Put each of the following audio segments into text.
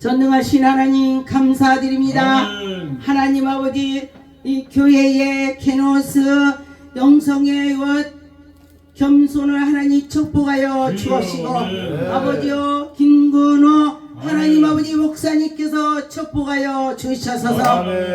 전능하신 하나님 감사드립니다. 하나님 아버지, 이 교회의 케노스 영성의 겸손을 하나님 축복하여 주옵시고, 아버지요 김근호 하나님 아버지 목사님께서 축복하여 주셔서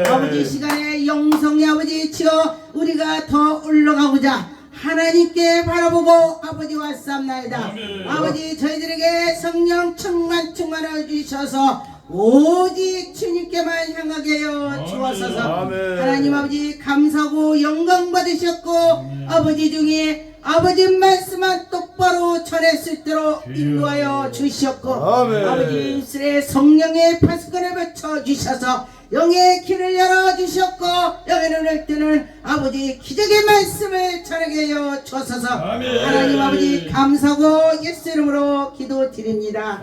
아버지 시간에 영성의 아버지 치어 우리가 더 올라가고자 하나님께 바라보고 아버지와 싸움나이다. 아버지 저희들에게 성령 충만하여 주셔서 오직 주님께만 향하게 하여 주옵소서. 하나님 아버지 감사하고 영광 받으셨고, 아버지 중에 아버지 말씀만 똑바로 전할 수 있도록 인도하여 주셨고, 아버지 입술에 성령의 파수꾼을 붙여 주셔서 영의 길을 열어주셨고, 영의 눈을 뜨는 아버지 기적의 말씀을 전하게 하여 주옵소서. 하나님 아버지 감사하고 예수 이름으로 기도드립니다.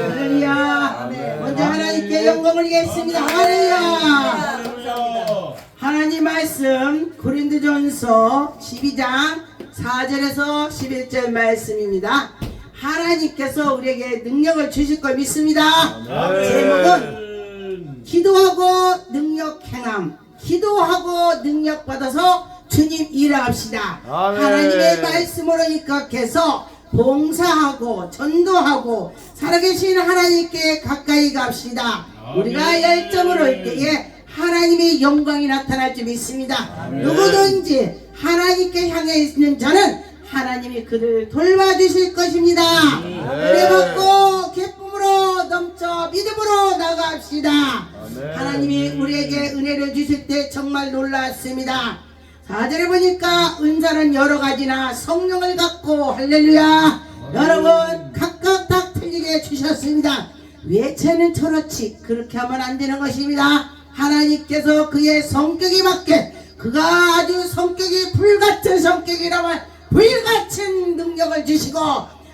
할렐루야. 먼저 하나님께 영광을 드리겠습니다. 할렐루야. 하나님 말씀 고린도전서 12장 4절에서 11절 말씀입니다. 하나님께서 우리에게 능력을 주실 걸 믿습니다. 제목은 기도하고 능력 행함, 기도하고 능력 받아서 주님 일합시다. 하나님의 말씀으로 입각해서 봉사하고 전도하고 살아계신 하나님께 가까이 갑시다. 우리가 열정으로 올 때에 하나님의 영광이 나타날 줄 믿습니다. 누구든지 하나님께 향해 있는 자는 하나님이 그를 돌봐주실 것입니다. 은혜 받고 기쁨으로 넘쳐 믿음으로 나갑시다. 하나님이 우리에게 은혜를 주실 때 정말 놀랐습니다. 4절에 보니까 은사는 여러 가지나 성령을 갖고, 할렐루야, 여러분 각각 다 틀리게 주셨습니다. 왜 쟤는 저렇지? 그렇게 하면 안 되는 것입니다. 하나님께서 그의 성격에 맞게, 그가 아주 성격이 불같은 성격이라면 불같은 능력을 주시고,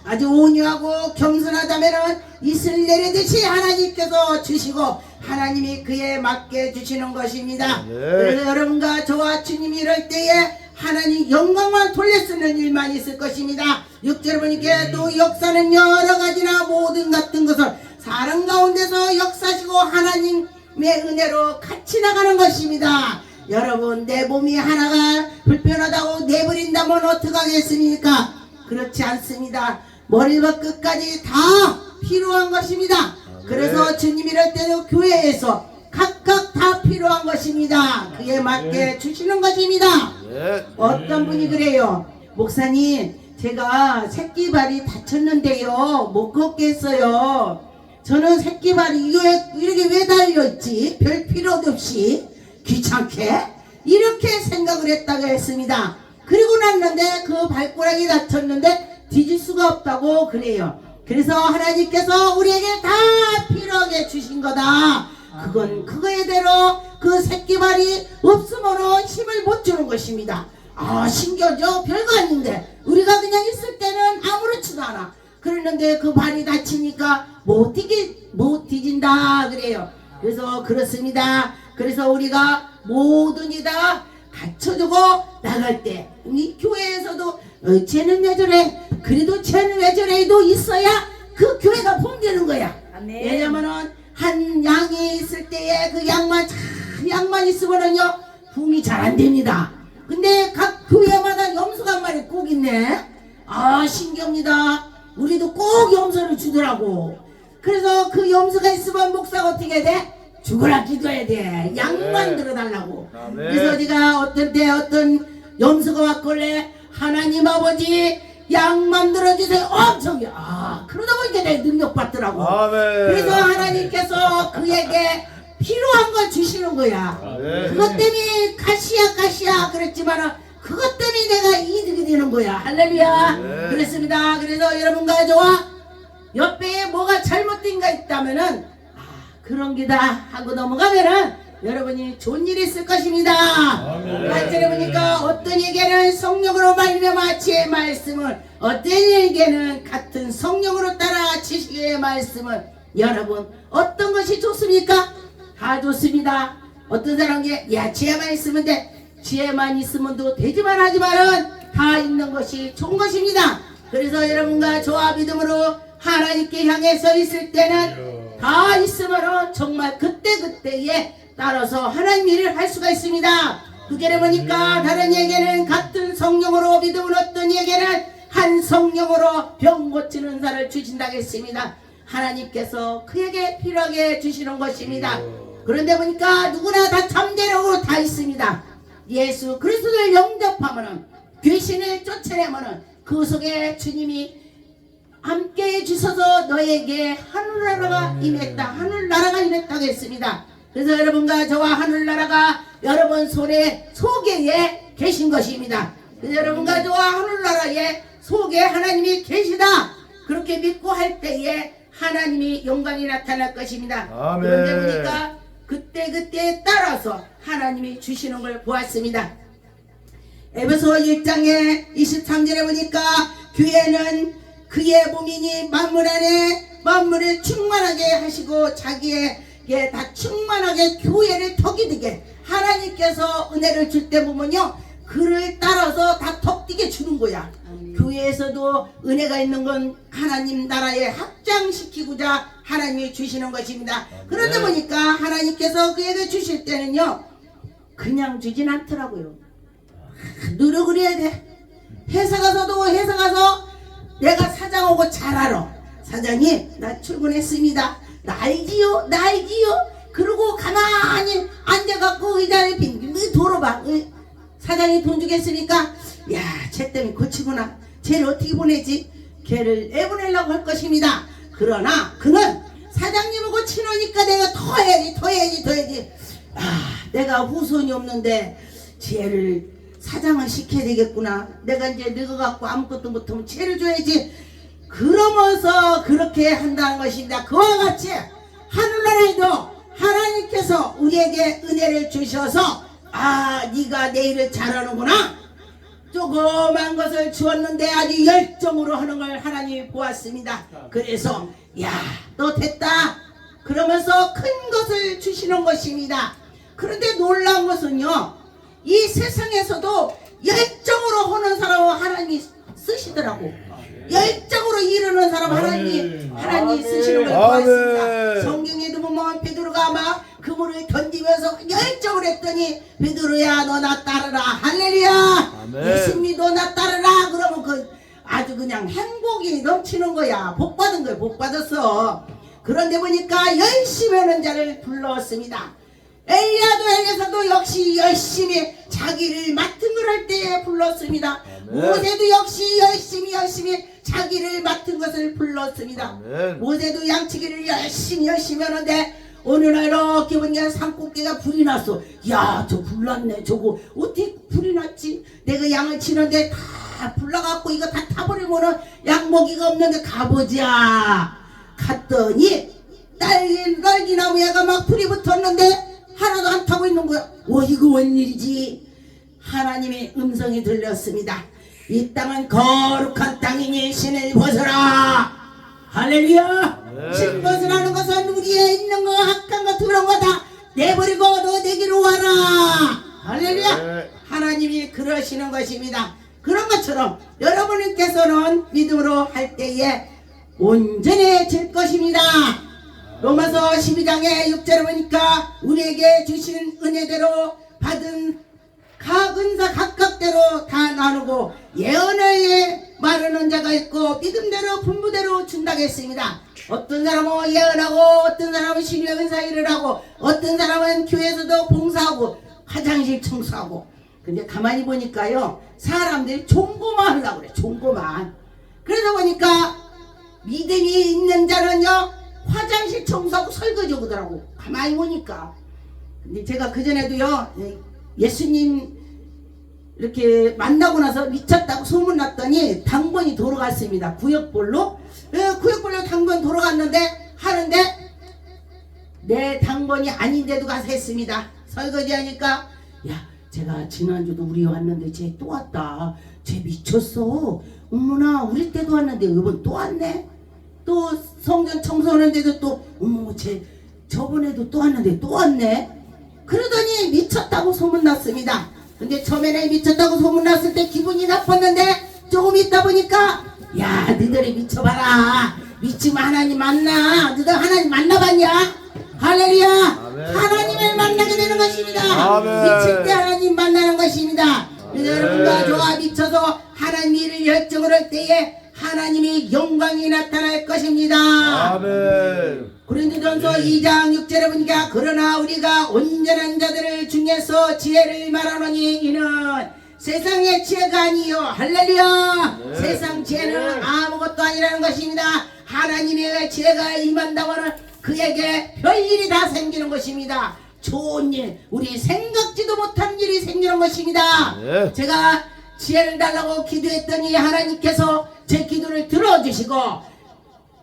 아주 온유하고 겸손하다면 이슬 내리듯이 하나님께서 주시고, 하나님이 그에 맞게 주시는 것입니다. 그래서 여러분과 저와 주님이 이럴 때에 하나님 영광만 돌려 쓰는 일만 있을 것입니다. 6절 보니까 또 역사는 여러 가지나 모든 같은 것을 사람 가운데서 역사시고 하나님의 은혜로 같이 나가는 것입니다. 여러분, 내 몸이 하나가 불편하다고 내버린다면 어떡하겠습니까? 그렇지 않습니다. 머리부터 끝까지 다 필요한 것입니다. 그래서 주님 이럴 때는 교회에서 각각 다 필요한 것입니다. 그에 맞게 주시는 것입니다. 어떤 분이 그래요. 목사님, 제가 새끼발이 다쳤는데요, 못 걷겠어요. 저는 새끼발이 이렇게 왜 달려있지? 별 필요도 없이 귀찮게 이렇게 생각을 했다고 했습니다. 그리고 났는데 그 발가락이 다쳤는데 뒤질 수가 없다고 그래요. 그래서 하나님께서 우리에게 다 필요하게 주신 거다. 그건 그거에 대로 그 새끼발이 없으면 힘을 못 주는 것입니다. 아, 신기하죠? 별거 아닌데 우리가 그냥 있을 때는 아무렇지도 않아. 그러는데 그 발이 다치니까 못 뒤진다 그래요. 그래서 그렇습니다. 그래서 우리가 모든이 다 갖춰주고 나갈 때, 우리 교회에서도 쟤는 왜 저래? 그래도 쟤는 왜 저래도 있어야 그 교회가 붕되는 거야. 왜냐면은 한 양이 있을 때에 그 양만 있으면은요 붕이 잘 안 됩니다. 근데 각 교회마다 염소가 한 마리 꼭 있네. 아, 신기합니다. 우리도 꼭 염소를 주더라고. 그래서 그 염소가 있으면 목사가 어떻게 돼? 죽으라 기도해야 돼. 양만 들어달라고. 그래서 제가 어떤 때 어떤 염소가 왔길래 하나님 아버지 양만 들어주세요. 엄청, 그러다 보니까 내가 능력 받더라고. 그래서 하나님께서 그에게 필요한 걸 주시는 거야. 그것 때문에 가시야 그랬지만 그것 때문에 내가 이득이 되는 거야. 할렐루야. 그렇습니다. 그래서 여러분과 저와 옆에 뭐가 잘못된 거 있다면은 그런 기다 하고 넘어가면은 여러분이 좋은 일이 있을 것입니다. 말씀해 보니까 어떤 에게는 성령으로 말미암아 지혜의 말씀을, 어떤 에게는 같은 성령으로 따라 지식의 말씀을. 여러분, 어떤 것이 좋습니까? 다 좋습니다. 어떤 사람에게 지혜만 있으면 돼. 지혜만 있으면 도 되지만 하지만은 다 있는 것이 좋은 것입니다. 그래서 여러분과 저와 믿음으로 하나님께 향해 서 있을 때는 다 있으면 정말 그때그때에 따라서 하나님 일을 할 수가 있습니다. 그게 뭐니까 다른 얘기는 같은 성령으로 믿음을 얻던 얘기는 한 성령으로 병 고치는 은사를 주신다고 했습니다. 하나님께서 그에게 필요하게 주시는 것입니다. 그런데 보니까 누구나 다 잠재력으로 다 있습니다. 예수 그리스도를 영접하면은 귀신을 쫓아내면은 그 속에 주님이 함께 해주셔서 너에게 하늘나라가 임했다. 하늘나라가 임했다고 했습니다. 그래서 여러분과 저와 하늘나라가 여러분 손에 속에 계신 것입니다. 그래서 여러분과 저와 하늘나라의 속에 하나님이 계시다. 그렇게 믿고 할 때에 하나님이 영광이 나타날 것입니다. 아멘. 그런데 보니까 그때그때에 따라서 하나님이 주시는 걸 보았습니다. 에베소 1장에 23절에 보니까 교회는 그의 몸이니 만물 안에 만물을 충만하게 하시고 자기에게 다 충만하게 교회를 턱이 되게 하나님께서 은혜를 줄 때 보면요 그를 따라서 다 턱뛰게 주는 거야. 교회에서도 은혜가 있는 건 하나님 나라에 확장시키고자 하나님이 주시는 것입니다. 그러다 보니까 하나님께서 그에게 주실 때는요 그냥 주진 않더라고요. 노력을 해야 돼. 회사 가서도 회사 가서 내가 사장 오고 잘 알아. 사장님 나 출근했습니다. 나 알지요 나 알지요. 그러고 가만히 앉아갖고 의자를 빙빙 돌아봐. 사장이 돈 주겠으니까 야 쟤 때문에 고치구나. 쟤를 어떻게 보내지? 걔를 내보내려고 할 것입니다. 그러나 그는 사장님하고 친하니까 내가 더 해야지. 아 내가 후손이 없는데 쟤를 사장을 시켜야 되겠구나. 내가 이제 늙어갖고 아무것도 못하면 쟤를 줘야지. 그러면서 그렇게 한다는 것입니다. 그와 같이 하늘나라에도 하나님께서 우리에게 은혜를 주셔서 아 네가 내 일을 잘하는구나. 조그만 것을 주었는데 아주 열정으로 하는 걸 하나님이 보았습니다. 그래서 야 너 됐다 그러면서 큰 것을 주시는 것입니다. 그런데 놀라운 것은요 이 세상에서도 열정으로 하는 사람을 하나님이 쓰시더라고. 열정으로 이루는 사람 하나님이 쓰시는 걸 보았습니다. 성경에도 보면 베드로가 막 그물을 던지면서 열정을 했더니 베드로야 너 나 따르라 할렐루야 예수 믿어 나 따르라 그러면 그 아주 그냥 행복이 넘치는 거야. 복 받은 거야. 복 받았어. 그런데 보니까 열심히 하는 자를 불렀습니다. 엘리야도 역시 열심히 자기를 맡은 걸 할 때에 불렀습니다. 모세도 역시 열심히 자기를 맡은 것을 불렀습니다. 모세도 양치기를 열심히 하는데 어느 날 이렇게 보니까 산꼭대기가 불이 났어. 야 저 불났네. 저거 어떻게 불이 났지? 내가 양을 치는데 다 불나갖고 이거 다 타버리면은 양먹이가 없는데 가보자. 갔더니 딸기나무에가 막 불이 붙었는데 하나도 안 타고 있는 거야. 이거 웬일이지? 하나님의 음성이 들렸습니다. 이 땅은 거룩한 땅이니 신을 벗어라. 할렐루야. 신 벗으라는 것은 우리에 있는 거 악한 거 더러운 거 다 내버리고 너 내게로 와라. 할렐루야. 하나님이 그러시는 것입니다. 그런 것처럼 여러분께서는 믿음으로 할 때에 온전해질 것입니다. 로마서 12장의 6절을 보니까 우리에게 주신 은혜대로 받은 각 은사 각각대로 다 나누고 예언을 말하는 자가 있고 믿음대로 분부대로 준다고 했습니다. 어떤 사람은 예언하고 어떤 사람은 신유의 은사 일을 하고 어떤 사람은 교회에서도 봉사하고 화장실 청소하고. 근데 가만히 보니까요 사람들이 종고만 하려고 그래. 종고만. 그래서 보니까 믿음이 있는 자는요 화장실 청소하고 설거지 오더라고. 가만히 보니까. 근데 제가 그전에도요 예수님 이렇게 만나고 나서 미쳤다고 소문났더니 당번이 돌아갔습니다. 구역별로 당번 돌아갔는데 하는데 내 당번이 아닌데도 가서 했습니다. 설거지 하니까 야 제가 지난주도 우리 왔는데 쟤 또 왔다. 쟤 미쳤어. 어머나 우리 때도 왔는데 이번 또 왔네. 또 성전 청소하는데도 또 어머 쟤 저번에도 또 왔는데 또 왔네. 그러더니 미쳤다고 소문났습니다. 근데 처음에는 미쳤다고 소문났을 때 기분이 나빴는데 조금 있다 보니까 야 너희들이 미쳐봐라. 믿지마. 하나님 만나. 너도 하나님 만나봤냐? 할렐루야. 하나님을 만나게 되는 것입니다. 미칠 때 하나님 만나는 것입니다. 여러분과 저와 미쳐서 하나님 일을 열정을 할 때에 하나님의 영광이 나타날 것입니다. 고린도전서 2장 6절에 보니까 그러나 우리가 온전한 자들 중에서 지혜를 말하노니 이는 세상의 지혜가 아니요. 할렐루야. 세상 지혜는 아무것도 아니라는 것입니다. 하나님의 지혜가 임한다고는 그에게 별일이 다 생기는 것입니다. 좋은 일, 우리 생각지도 못한 일이 생기는 것입니다. 제가 지혜를 달라고 기도했더니 하나님께서 제 기도를 들어주시고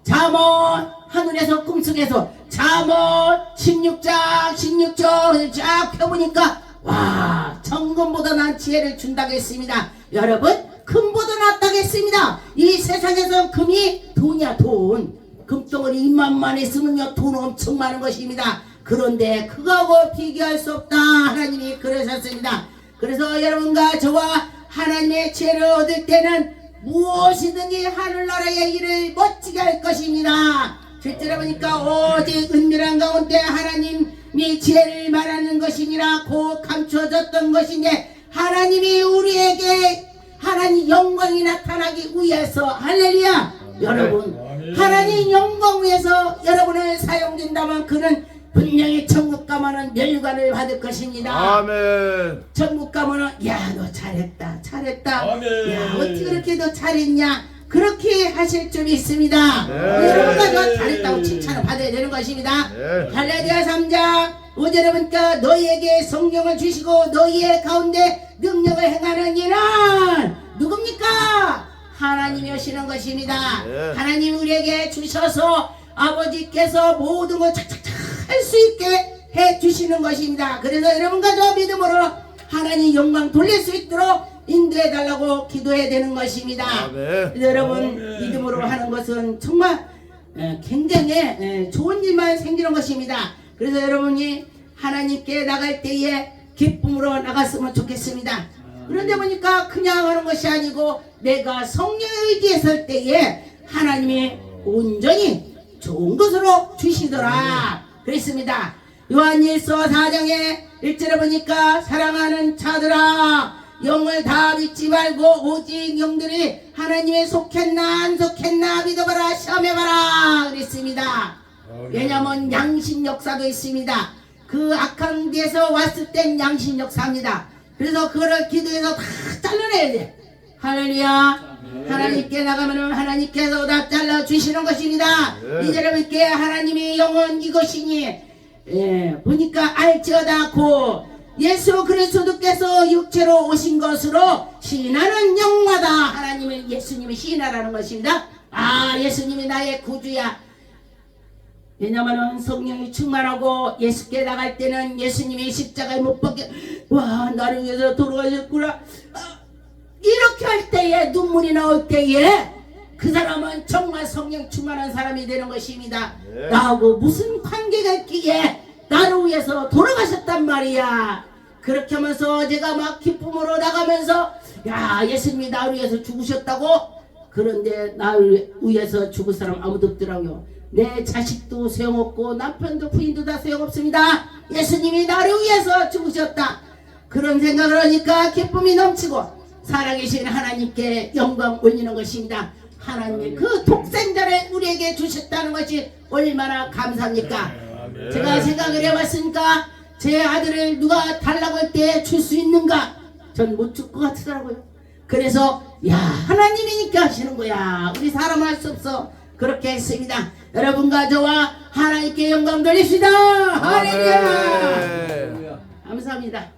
잠언 하늘에서 꿈속에서 잠언 16장 쫙 펴보니까 와, 정금보다 난 지혜를 준다고 했습니다. 여러분, 금보다 낫다고 했습니다. 이 세상에서 금이 돈이야, 돈. 금덩어리 입만만 있으면요 돈 엄청 많은 것입니다. 그런데 그거하고 비교할 수 없다. 하나님이 그러셨습니다. 그래서 여러분과 저와 하나님의 지혜를 얻을 때는 무엇이든지 하늘나라의 일을 멋지게 할 것입니다. 실제로 보니까 오직 은밀한 가운데 하나님이 지혜를 말하는 것이니라 곧 감춰졌던 것인데 하나님이 우리에게 하나님 영광이 나타나기 위해서 할렐루야. 여러분 하나님 영광 위해서 여러분을 사용된다면 그는 분명히 천국 가면은 멸관을 받을 것입니다. 아멘. 천국 가면은 야 너 잘했다 아멘. 야 어떻게 그렇게 너 잘했냐 그렇게 하실 줄 있습니다. 여러분과 너 잘했다고 칭찬을 받아야 되는 것입니다. 갈라디아 3장 5절에 보니까 너희에게 성령을 주시고 너희의 가운데 능력을 행하는 이는 누굽니까? 하나님이 오시는 것입니다. 하나님 우리에게 주셔서 아버지께서 모든 걸 착착착 할 수 있게 해 주시는 것입니다. 그래서 여러분과 저 믿음으로 하나님 영광 돌릴 수 있도록 인도해 달라고 기도해야 되는 것입니다. 여러분 믿음으로 하는 것은 정말 굉장히 좋은 일만 생기는 것입니다. 그래서 여러분이 하나님께 나갈 때에 기쁨으로 나갔으면 좋겠습니다. 그런데 보니까 그냥 하는 것이 아니고 내가 성령에 의지했을 때에 하나님이 온전히 좋은 것으로 주시더라 그랬습니다. 요한일서 4장에 1절에 보니까 사랑하는 자들아 영을 다 믿지 말고 오직 영들이 하나님에 속했나 안 속했나 믿어봐라 시험해봐라 그랬습니다. 왜냐하면 양심 역사도 있습니다. 그 악한 데서 왔을 땐 양심 역사입니다. 그래서 그거를 기도해서 다 잘라내야 돼. 할렐루야. 하나님께 나가면은 하나님께서 다 잘라주시는 것입니다. 이제는 볼게 하나님의 영은 이것이니 보니까 알지어다 고 예수 그리스도께서 육체로 오신 것으로 시인하는 영마다 하나님을 예수님이 시인하라는 것입니다. 아 예수님이 나의 구주야. 왜냐면은 성령이 충만하고 예수께 나갈 때는 예수님이 십자가에 못 박혀 와 나를 위해서 돌아가셨구나 이렇게 할 때에 눈물이 나올 때에 그 사람은 정말 성령 충만한 사람이 되는 것입니다. 나하고 무슨 관계가 있기에 나를 위해서 돌아가셨단 말이야. 그렇게 하면서 제가 막 기쁨으로 나가면서 야 예수님이 나를 위해서 죽으셨다고. 그런데 나를 위해서 죽을 사람 아무도 없더라고요. 내 자식도 소용없고 남편도 부인도 다 소용없습니다. 예수님이 나를 위해서 죽으셨다. 그런 생각을 하니까 기쁨이 넘치고 살아계신 하나님께 영광 올리는 것입니다. 하나님이 그 독생자를 우리에게 주셨다는 것이 얼마나 감사합니까? 제가 생각을 해봤으니까 제 아들을 누가 달라고 할 때 줄 수 있는가? 전 못 줄 것 같더라고요. 그래서 야 하나님이니까 하시는 거야. 우리 사람은 할 수 없어. 그렇게 했습니다. 여러분과 저와 하나님께 영광 돌립시다. 할렐루야. 감사합니다.